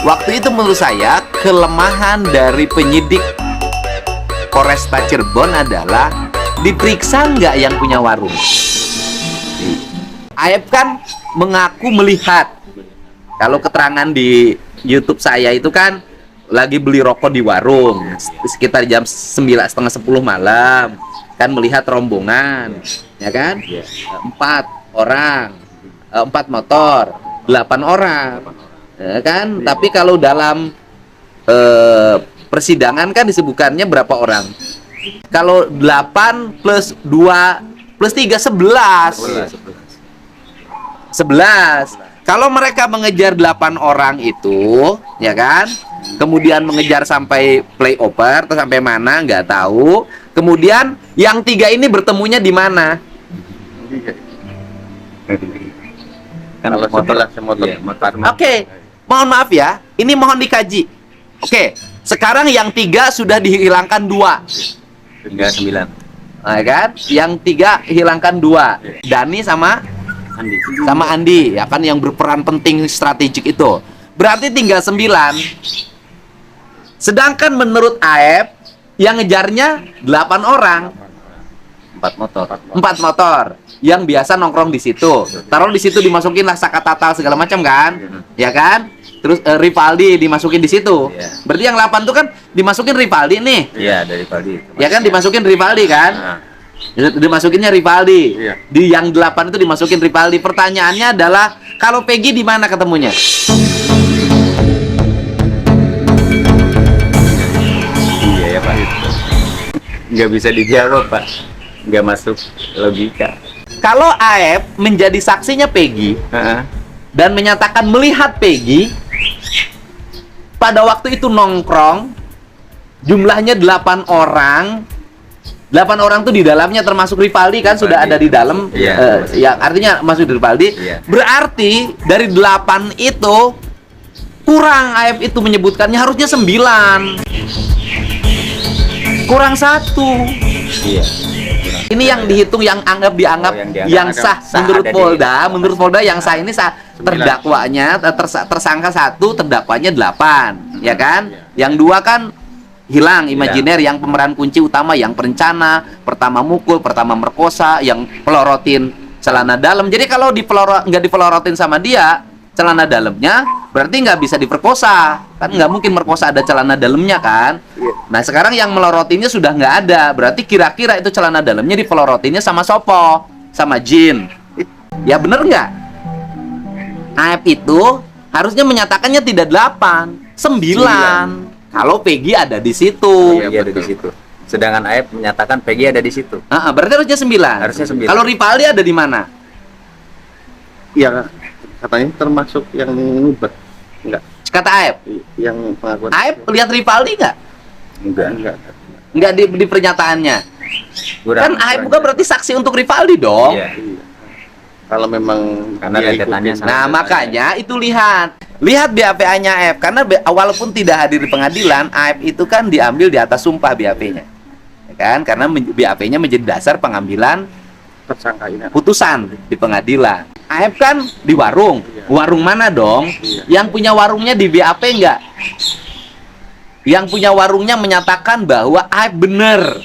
waktu itu menurut saya kelemahan dari penyidik Polresta Cirebon adalah diperiksa nggak yang punya warung. Aep kan mengaku melihat. Kalau keterangan di YouTube saya itu kan lagi beli rokok di warung sekitar jam 9, setengah 10 malam, kan melihat rombongan, ya kan? 4 orang, 4 motor, 8 orang, ya kan? Tapi kalau dalam persidangan kan disebutkannya berapa orang? Kalau 8 plus 2 plus 3 11. Kalau mereka mengejar 8 orang itu, ya kan? Kemudian mengejar sampai playover atau sampai mana nggak tahu. Kemudian yang 3 ini bertemunya di mana? Kan motor. Oke, mohon maaf ya, ini mohon dikaji. Oke, sekarang yang 3 sudah dihilangkan 2. Hingga 9. Nah, kan? Yang 3 hilangkan 2. Dani sama Andi, ya kan, yang berperan penting strategik itu. Berarti tinggal 9. Sedangkan menurut Aep yang ngejarnya 8 orang. 4 motor yang biasa nongkrong di situ. Taruh di situ dimasukin lah Sakatatal segala macam kan? Ya kan? Terus Rivaldi dimasukin di situ. Berarti yang 8 tuh kan dimasukin Rivaldi nih. Iya, dari Rivaldi. Ya kan, dimasukin Rivaldi kan? Dimasukinnya Rivaldi. Di yang 8 itu dimasukin Rivaldi. Pertanyaannya adalah kalau Peggy di mana ketemunya? Iya ya Pak. Nggak bisa dijawab Pak. Nggak masuk logika. Kalau Aep menjadi saksinya Peggy dan menyatakan melihat Peggy pada waktu itu nongkrong, jumlahnya 8 orang. 8 orang tuh di dalamnya termasuk Rivaldi kan, sudah ada di dalam. Ya artinya masuk Rivaldi. Berarti dari 8 itu kurang, Aep itu menyebutkannya harusnya 9. Kurang 1. Iya. Ini yang dihitung, yang dianggap yang sah menurut Polda. Menurut Polda yang sah ini sah, terdakwanya tersangka 1, terdakwanya 8, ya kan? Yang 2 kan hilang, imajiner, yang pemeran kunci utama, yang perencana, pertama mukul, pertama merkosa, yang pelorotin celana dalam. Jadi kalau nggak dipelorotin sama dia celana dalamnya, berarti nggak bisa diperkosa kan, nggak mungkin merkosa ada celana dalamnya kan. Nah sekarang yang melorotinnya sudah nggak ada, berarti kira-kira itu celana dalamnya dipelorotinnya sama Sopo, sama Jin. Ya bener nggak? Aep itu harusnya menyatakannya tidak 8, 9. Kalau Peggy ada di situ. Iya, ada di situ. Sedangkan Aep menyatakan Peggy ada di situ. Berarti harusnya 9. Harusnya 9. Kalau Rivaldi ada di mana? Ya, katanya termasuk yang ngubet. Enggak. Kata Aep. Yang pengakuan. Aep lihat Rivaldi nggak? Enggak. Di pernyataannya. Kan Aep juga berarti saksi untuk Rivaldi dong. Iya. Kalau memang karena rentetannya sama. Nah, makanya itu lihat BAPA-nya Aep, karena walaupun tidak hadir di pengadilan, Aep itu kan diambil di atas sumpah BAP-nya. Ya kan? Karena BAP-nya menjadi dasar pengambilan tersangka ini putusan di pengadilan. Aep kan di warung. Warung mana dong? Yang punya warungnya di BAP enggak? Yang punya warungnya menyatakan bahwa Aep bener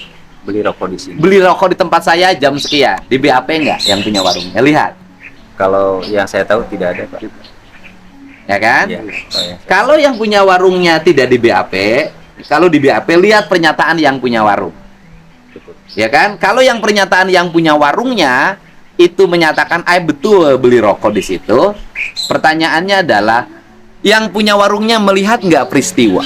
beli rokok di sini. Beli rokok di tempat saya jam sekian. Di BAP enggak yang punya warungnya? Lihat. Kalau yang saya tahu tidak ada, Pak. Ya kan? Ya. Kalau yang punya warungnya tidak di BAP, kalau di BAP lihat pernyataan yang punya warung. Ya kan? Kalau yang pernyataan yang punya warungnya itu menyatakan betul beli rokok di situ. Pertanyaannya adalah yang punya warungnya melihat nggak peristiwa?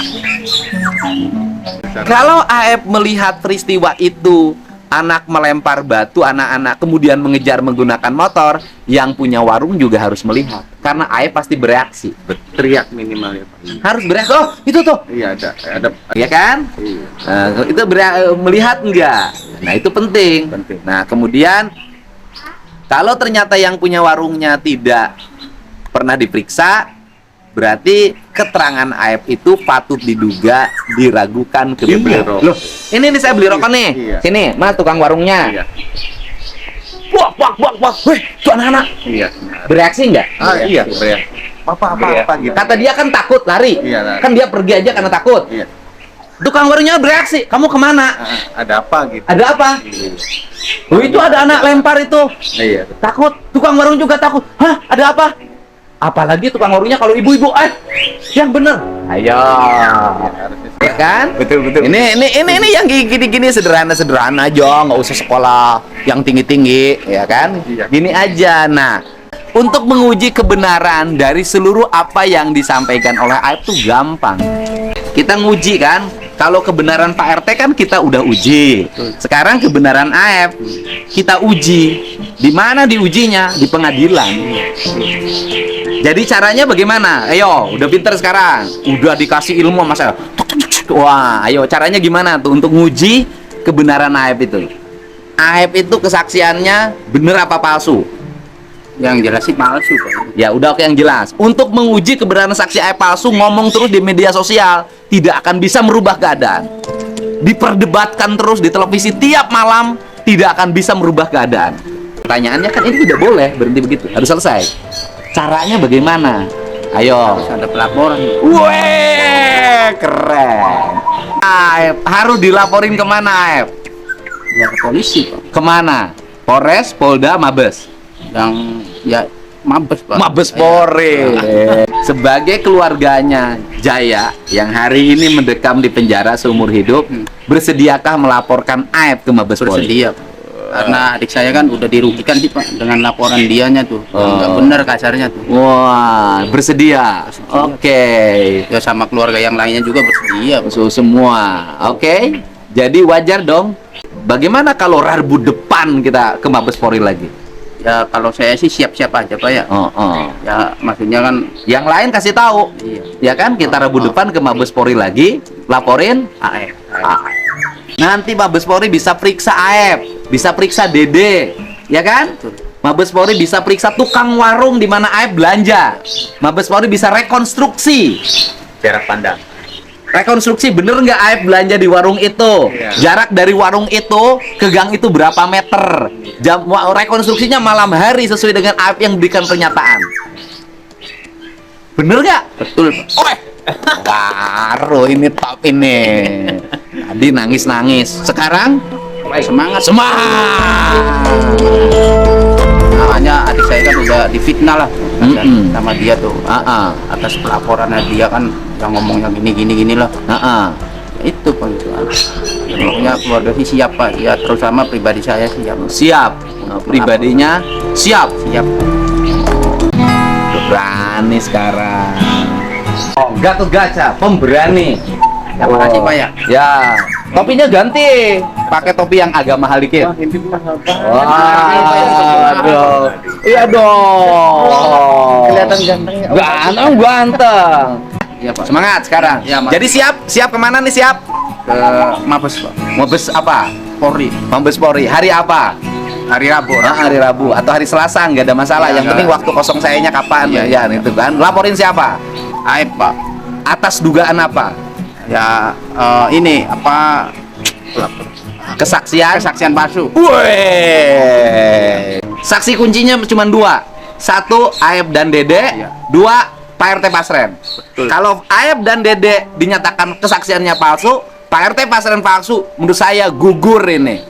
Kalau Aep melihat peristiwa itu, anak melempar batu anak-anak kemudian mengejar menggunakan motor, yang punya warung juga harus melihat. Karena Aep pasti bereaksi. teriak minimal ya Pak. Harus bereaksi. Oh, itu tuh. Iya ada. Ya kan? Iya. Itu melihat enggak? Nah, itu penting. Nah, kemudian kalau ternyata yang punya warungnya tidak pernah diperiksa, berarti keterangan Aep itu patut diduga diragukan kebenaran. Loh, ini nih saya beli rokok nih. Iya. Sini, Mas tukang warungnya. Iya. Wah, wah. Wih, itu anak-anak. Iya. Bereaksi enggak? Iya, bereaksi. apa gitu. Kata dia kan takut lari. Iya, lari. Kan dia pergi aja karena takut. Iya. Tukang warungnya bereaksi, kamu kemana? Ada apa gitu. Ada apa? Oh, itu ada anak lempar itu. Iya. Takut, tukang warung juga takut. Hah, ada apa? Apalagi tukang warungnya kalau ibu-ibu, yang bener. Ayo. Ya kan? Betul. Ini yang gini-gini sederhana aja, nggak usah sekolah yang tinggi-tinggi, ya kan? Iya. Gini aja. Nah, untuk menguji kebenaran dari seluruh apa yang disampaikan oleh Aib tuh gampang. Kita nguji kan, kalau kebenaran Pak RT kan kita udah uji. Sekarang kebenaran Aib kita uji. Di mana diujinya? Di pengadilan. Jadi caranya bagaimana? Ayo, udah pinter sekarang. Udah dikasih ilmu sama saya. Wah, ayo caranya gimana tuh untuk nguji kebenaran Aib itu? Aib itu kesaksiannya bener apa palsu? Yang jelas sih palsu, Pak. Ya udah, oke, yang jelas. Untuk menguji kebenaran saksi Aib palsu, ngomong terus di media sosial tidak akan bisa merubah keadaan. Diperdebatkan terus di televisi tiap malam tidak akan bisa merubah keadaan. Pertanyaannya kan ini tidak boleh berhenti begitu, harus selesai. Caranya bagaimana? Ayo. Harus ada pelaporan. Weh, keren. Aib harus dilaporin kemana, Aib? Ya ke polisi, Pak. Kemana? Polres, Polda, Mabes? Yang ya Mabes, Pak. Mabes Polri. Sebagai keluarganya Jaya yang hari ini mendekam di penjara seumur hidup, bersediakah melaporkan Aib ke Mabes Polri? Bersedia, Pak. Karena adik saya kan udah dirugikan sih, Pak, dengan laporan dianya tuh. Nggak benar kasarnya tuh. Wah, bersedia. Oke. Ya sama keluarga yang lainnya juga bersedia, Pak. So, semua. Oke. Jadi wajar dong. Bagaimana kalau Rabu depan kita ke Mabes Polri lagi? Ya kalau saya sih siap-siap aja, Pak, ya. Ya maksudnya kan Yang lain kasih tahu. iya. Ya kan, kita Rabu depan ke Mabes Polri lagi, laporin AF. Nanti Mabes Polri bisa periksa Aib, bisa periksa Dede, ya kan? Betul. Mabes Polri bisa periksa tukang warung di mana Aib belanja. Mabes Polri bisa rekonstruksi. Jarak pandang. Rekonstruksi bener nggak Aib belanja di warung itu? Iya. Jarak dari warung itu ke gang itu berapa meter? Rekonstruksinya malam hari sesuai dengan Aib yang berikan pernyataan. Bener nggak? Betul, Pak. Baru ini top ini. Tadi nangis-nangis. Sekarang Semangat. Semangat. Makanya adik saya kan udah difitnah lah sama dia tuh. Atas pelaporannya dia kan yang ngomongnya gini lah. Itu Pak, itu. Ya, pokoknya keluarga sih siap, Pak. Ya terutama pribadi saya siap. Siap. Pribadinya siap. Siap. Berani sekarang. Gatot Kaca, pemberani. Terima kasih, Pak, ya. Ya, topinya ganti. Pakai topi yang agak mahal dikit. Wah, aduh. Iya dong. Kelihatan ganteng. Ganteng. Iya, Pak. Semangat sekarang. Ya, Mas. Jadi siap kemana nih siap? Ke Mabes, Pak. Mabes apa? Polri. Mabes Polri. Hari apa? Hari Rabu. Hari Rabu atau hari Selasa, nggak ada masalah. Ya, Yang penting nggak. waktu kosong sayanya kapan? Iya, Ya, itu kan. Laporin siapa? Aib, Pak. Atas dugaan apa? Ya ini apa Kesaksian palsu. Wih. Saksi kuncinya cuma dua. Satu, Aib dan Dede. Iya. Dua, Pak RT Pasren. Betul. Kalau Aib dan Dede dinyatakan kesaksiannya palsu, Pak RT Pasren palsu, menurut saya gugur ini.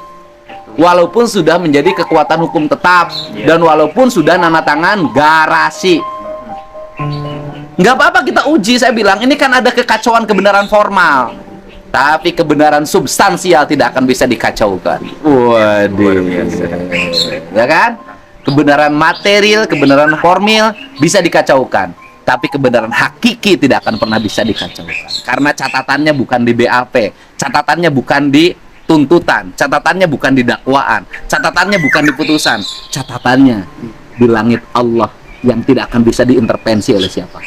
Walaupun sudah menjadi kekuatan hukum tetap dan walaupun sudah nana tangan garasi. Nggak apa-apa kita uji, saya bilang ini kan ada kekacauan kebenaran formal, tapi kebenaran substansial tidak akan bisa dikacaukan. Waduh, ya kan? Kebenaran material, kebenaran formil bisa dikacaukan, tapi kebenaran hakiki tidak akan pernah bisa dikacaukan. Karena catatannya bukan di BAP, catatannya bukan di tuntutan, catatannya bukan di dakwaan, catatannya bukan di putusan, catatannya di langit Allah yang tidak akan bisa diintervensi oleh siapa.